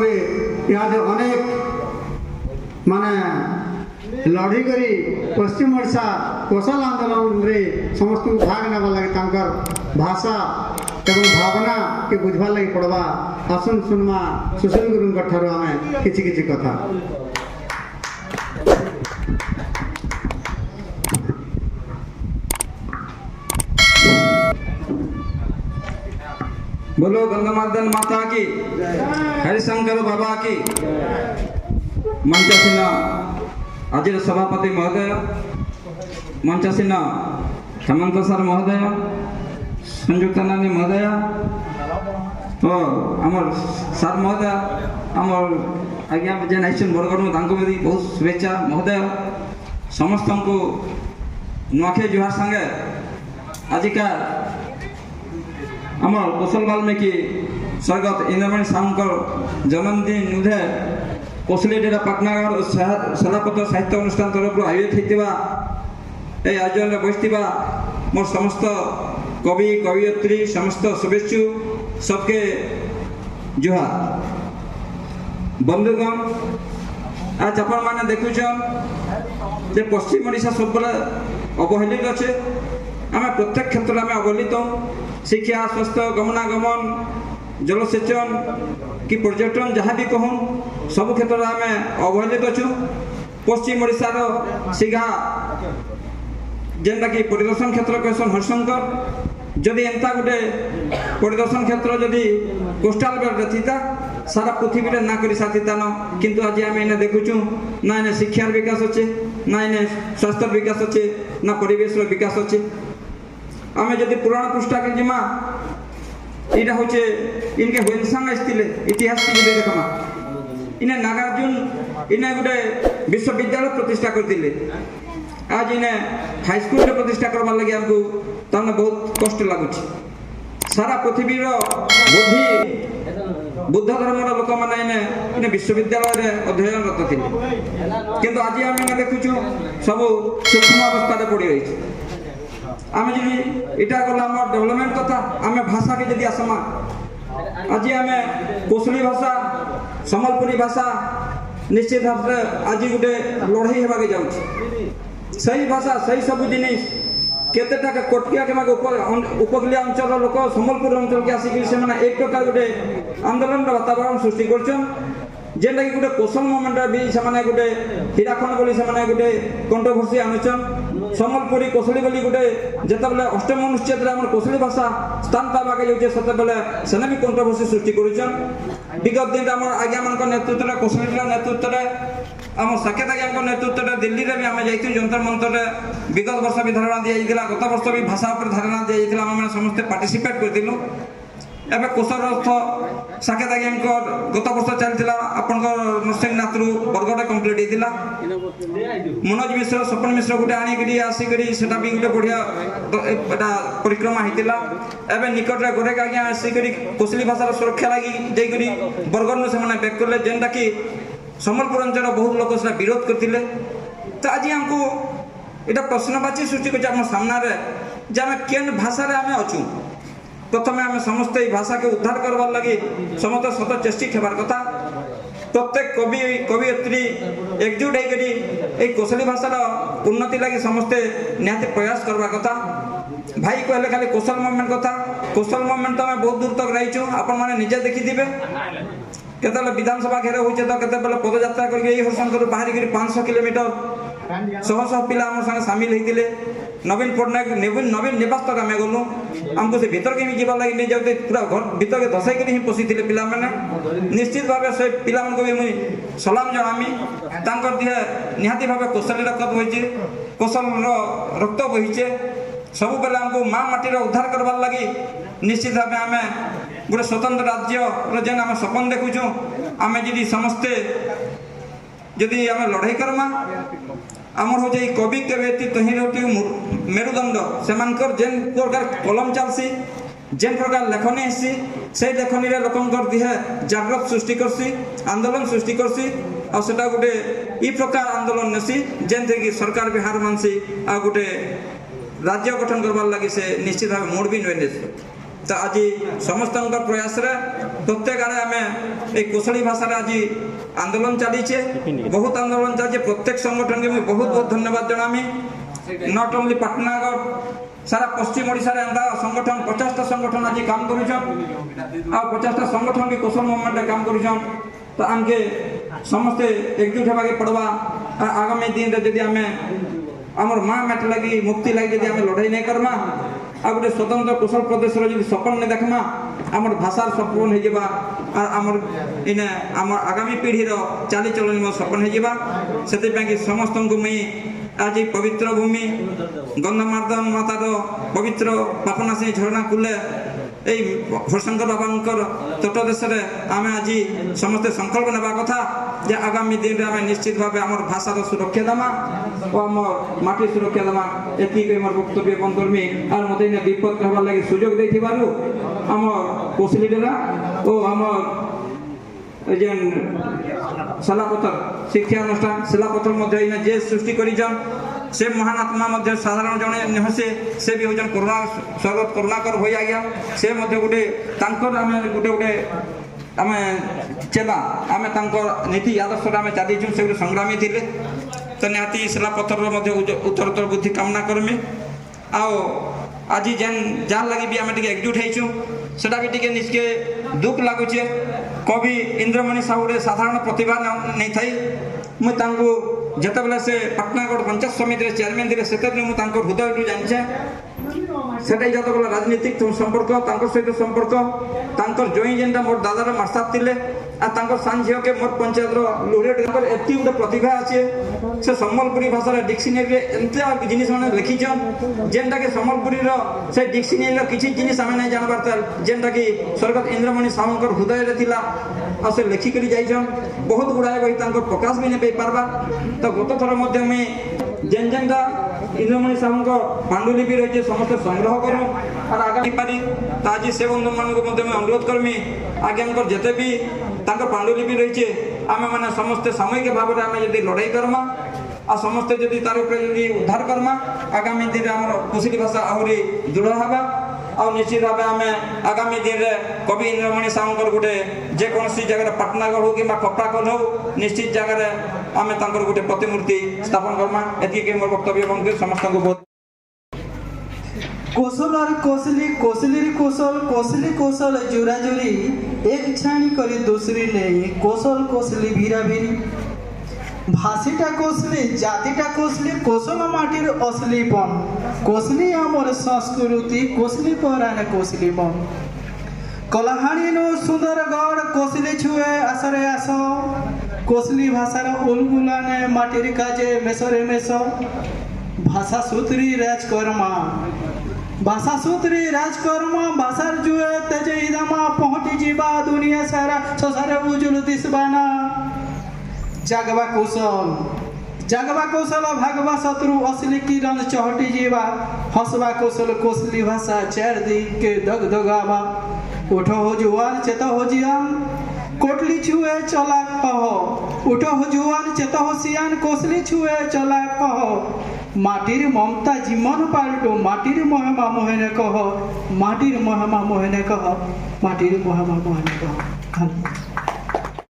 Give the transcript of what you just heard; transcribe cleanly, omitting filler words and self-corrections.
रे इहादे अनेक माने लड़ी करी पश्चिम ओडिशा कोशल आंदोलन रे समस्त भाग नेबा लगे तांकर भाषा एवं भावना के बुझवा लगी पड़वा आसन सुनमा सुशील गुरुंकर ठारो आमे किछि किछि कथा। बोलो गंगामर्दन माता की, हरिशंकर बाबा की। मंचासीन आज सभापति महोदय, मंचासीन हेमंत सर महोदय, संयुक्त नानी महोदय, तो आमर सर महोदय आमर आज्ञा जेन आइसन बरगढ़ बहुत शुभेच्छा महोदय। समस्त को नुआखे जुहार संगे आजिका आमर कौशल वाल्मीकि स्वर्गत इंद्रमणि सामकर जन्मदिन उधे कोसलीडेरा पाटनागढ़ सलापत साहित्य अनुष्ठान तरफ आयोजित होता आयोजन में बसता मोर समस्त कवि कवियत्री समस्त शुभेच्छु सबके जुहार। बंधुगण आज आपण मैंने देखुन जे पश्चिम ओडिशा सब अवहेलित अच्छे आम प्रत्येक क्षेत्र में अवहेलित शिक्षा स्वास्थ्य गमनागमन जलसेचन कि पर्यटन जहाँ भी कहूँ सब क्षेत्र में आम अवहेलित अच्छु। पश्चिम ओडिशार सिघा जेनटा कि परिदर्शन क्षेत्र कहसन हरिशंकर जदि एंता गोटे परिदर्शन क्षेत्र जदि कोस्टाल बेल्ट थीता सारा पृथ्वी रे ना करी साथिता न किंतु आज आम इन्हें देखुचु ना इन्हें शिक्षार विकास अच्छे ना इन्हें स्वास्थ्य विकास अच्छे ना परिवेश विकास अच्छे। आम जदि पुराण पृष्ठा के जिमा यहाँ हूँ इनके हुएनसांग आसते इतिहास की जब देखमा इन्हें नागार्जुन इन्हें गोटे विश्वविद्यालय प्रतिष्ठा करते आज इन्हें हाईस्कूल प्रतिष्ठा करवार लगे आमको तमें बहुत कष्ट लगुच। सारा पृथ्वी बुद्ध धर्म लोक मैंने इन्हें विश्वविद्यालय अध्ययनरत थे किंतु आज आम देखुचु सब सूक्ष्म अवस्था पड़ी रही। आम जी इटा गला आम डेवलपमेंट कथा आम भाषा के जदि आसमा आज आम कोसली भाषा सम्बलपुरी भाषा निश्चित भाव से आज गोटे लड़ाई होगा जाऊँ सही भाषा सही सब जिनिस केतेटा कोटकिया के उपकूलिया अंचल लोक सम्बलपुर अंचल के आसिक एक प्रकार गोटे आंदोलन वातावरण सृष्टि कर जेनटा कि गोटे कौशल मुवमेंट भी से गोटे हीराखंड बोली से गोटे कंट्रोवर्सी आनुचन सम्बलपुरी कौशली बोली गोटे जितेबाला अष्टम अनुच्छेद आम कौशली भाषा स्थान पावाके जाऊे से सेने भी कंट्रोवर्सी सृष्टि कर विगत दिन आम आज्ञा मान नेतृत्व कौशली नेतृत्व आम साकेत आज्ञा नेतृत्व दिल्ली में आम जाइए जंतर मंतर विगत वर्ष भी धारणा दी जाता गत वर्ष भी भाषा पर धारणा दी जाता आम समस्ते पार्टिसिपेट करूँ। एवं कोशरस्थ साकेत आज्ञा गत वर्ष चलता आपण नरसिंहनाथ बरगढ़ कम्प्लीट होता मनोज मिश्र स्वपन मिश्र गोटे आनिक आसिक भी गोटे बढ़िया परिक्रमा होता एवं निकट में गोटे आज्ञा आसिक कोसली भाषार सुरक्षा लगी बरगढ़ से बैक कले जेनटा कि सम्बलपुर अंचल बहुत लोग से विरोध करते तो आज आमको यहाँ प्रश्नवाची सृष्टि कर सामने जे आम केन भाषा आम अच्छू प्रथम आम समस्त भाषा के उद्धार करवार लगी समस्त सत चेष्टित होबार कथा प्रत्येक कवि कवियत्री एकजुट होकर कोसली भाषार उन्नति लगी समस्ते निहाती प्रयास करवा कथा। भाई कहले खाली कौशल मुवमेंट कथा कौशल मुवमेंट तो आम बहुत दूर तक रहीचु आपण मैंने निजे देखिथे केतले विधानसभा घेर होचे तो केतले पदयात्रा करके हरिशंकर बाहर 500 किलोमीटर शह शह पिला आम संगे सामिल होते नवीन पट्टनायक नवीन निवास तक आम गलु आमको से भीतर के जीवा लगे नहीं जाते पूरा घर भीतर के धसाई कर पशि थे पिला निश्चित भाव से पिला भी मुझे सलाम जनामी दिहे निहाती भाव कौशल रक्त बहीचे कौशल रक्त बहीचे सब बेले आमको माँ माटीर उद्धार करवार लगी निश्चित भाव आम गोटे स्वतंत्र राज्य जेन आम सपन देखुचु आम जी समस्ते जदि आम लड़ाई करमा आमर हूँ कवि कवियत्री तही मेरुदंड से जेन प्रकार कलम चलसी जेन प्रकार लेखनी आसी से लेखनी लोकंर दिहे जागृत सृष्टि करसी आंदोलन सृष्टि करसी आ सेटा गोटे ई प्रकार आंदोलन नेसी जेन थे कि सरकार भी हार मानसी आ गोटे राज्य गठन करवार लगी से निश्चित भाव मूड भी नुए तो आज समस्त प्रयास प्रत्येक आड़े आम ये कोसली भाषा आज आंदोलन चलीचे बहुत आंदोलन चलছে प्रत्येक संगठन के बहुत बहुत धन्यवाद जनामी नॉट ओनली पाटनागढ़ सारा पश्चिम ओडिशा रे एंदा संगठन 50टा संगठन आज काम करूछन आ 50टा संगठन भी कोसल मूवमेंट काम करूछन तो आमके समस्त एकजुट होबाके पड़वा आगामी दिन रे यदि आमे हमर मां मैट लगी मुक्ति लगी यदि आमे लड़ाई नहीं करमा आ गोटे स्वतंत्र कोसल प्रदेश रो यदि सपन नहीं देखमा हमर भाषार सपन हो जिबा आ हमर इने हमर आगामी पीढ़ी रो चाली चलन में सपन हो जिबा सेते पे कि समस्त को मैं आज पवित्र भूमि गंगामार्दन मातार पवित्र पापनाशी झरणा कूले हरशंकर बाबा तटदेश आम आज समस्ते संकल्प नेबा कथा जे आगामी दिन में निश्चित भाव आम भाषार सुरक्षा देमा और आम माटी सुरक्षा देमा एति मोर वक्तव्य बंद करमी और मत विपद कहबार लगे सुजोग देथिबारु आम कोसली डेरा और आम जेन शिलापथर शिक्षा अनुष्ठान शिलापथर मध्य जे सृष्टि करिजन से महान आत्मा मध्य साधारण जने नहसे से भी होजन करुणा स्वागत करुणाकर होई आज्ञा से मध्य गोटे तांकर आमे गोटे गोटे आमे चेला आमे तांकर नीति आदर्श आमे चालीचु से गोटे संग्रामी थिले तो निहाती शिलापथर मध्य उत्तरोत्तर बुद्धि कामना करमी आओ आज जेन जान लगी भी आमे टिके एकजुट हेचु सेटा भी टिके निजके दुख लागुचे कवि इंद्रमणि साहुरे साधारण प्रतिभा नहीं थाई मुझे तांको जत बेला से पाटनागढ़ पंचायत समिति चेयरमैन थे से हृदय जाने सेटा जत बेला राजनीतिक संपर्क सहित संपर्क जई जेनटा मोर दादार मार्सात थिले आ सान झील के मोर पंचायत लुरेट एति गोटे प्रतिभा अच्छे से सम्बलपुरी भाषा डिक्शनरी एमती जिनिस मैंने लिखिछन जेनटा कि सम्बलपुरी से डिक्शनरी किसी जिनिस आम नहीं जानबार जेनटा कि स्वर्गत इंद्रमणि साहूर हृदय थिला आ से लिखिक जाइछन बहुत गुड़ाए बही प्रकाश भी नहीं पार्बा तो गत थर मुझे जेन जेनटा इंद्रमणि साहू पांडुलिपि रही समस्त संग्रह करूँ और आगामी पारी तो आज से बंधु मानक अनुरोध करमी आज्ञा जिते भी पांडुलिपि रही आम मैंने समस्ते सामूहिक भाव में आम जब लड़ाई करमा आ समस्ते जदि तार उद्धार करमा आगामी दिन में आम कोसली भाषा आहरी दृढ़ हवा और निश्चित भाव आम आगामी दिन में कवि इंद्रमणि साहूर गोटे जेकोसी जगह पाटनागढ़ हो कि कपड़ाकल हो निश्चित जगह आम गोटे प्रतिमूर्ति स्थापन करमा एति मोर वक्तव्य बंद समस्त को बहुत कौशल और कोसली कोसली कौशल कोसली कौशल जुरा जुरी एक छाणी करी दूसरी नहीं कौशल कोसली भीरा भीरी भाषीटा कोसली जातिटा कोसली कौशल माटिर असलीपन कोसली आमर संस्कृति कोसली पराने कोसली मन कलाहाणी नो सुंदरगढ़ कोसली छुए आसरे आस कोसली भाषार उलगुलाने माटिर काजे मेसरे मेस भाषा सूत्री राजकर्मा भाषा सूत्री राजकर्मा भाषार जुए तेजे इदामा पहुंची जीवा दुनिया सारा ससारे उजुल दिसबाना जागवा कौशल भागवा शत्रु असली किरण चहटी जीवा हसवा कौशल कोसली भाषा चार दिन के दग दगावा उठो हो जुआन चेत हो जियान कोटली छुए चला कहो उठो हो जुआन चेत हो सियान कोसली छुए चला कहो माटिर ममता जीवन पाल्टो माटिर महिमा मोहने कह माटिर महिमा मोहने कह माटिर महिमा मोहने कह।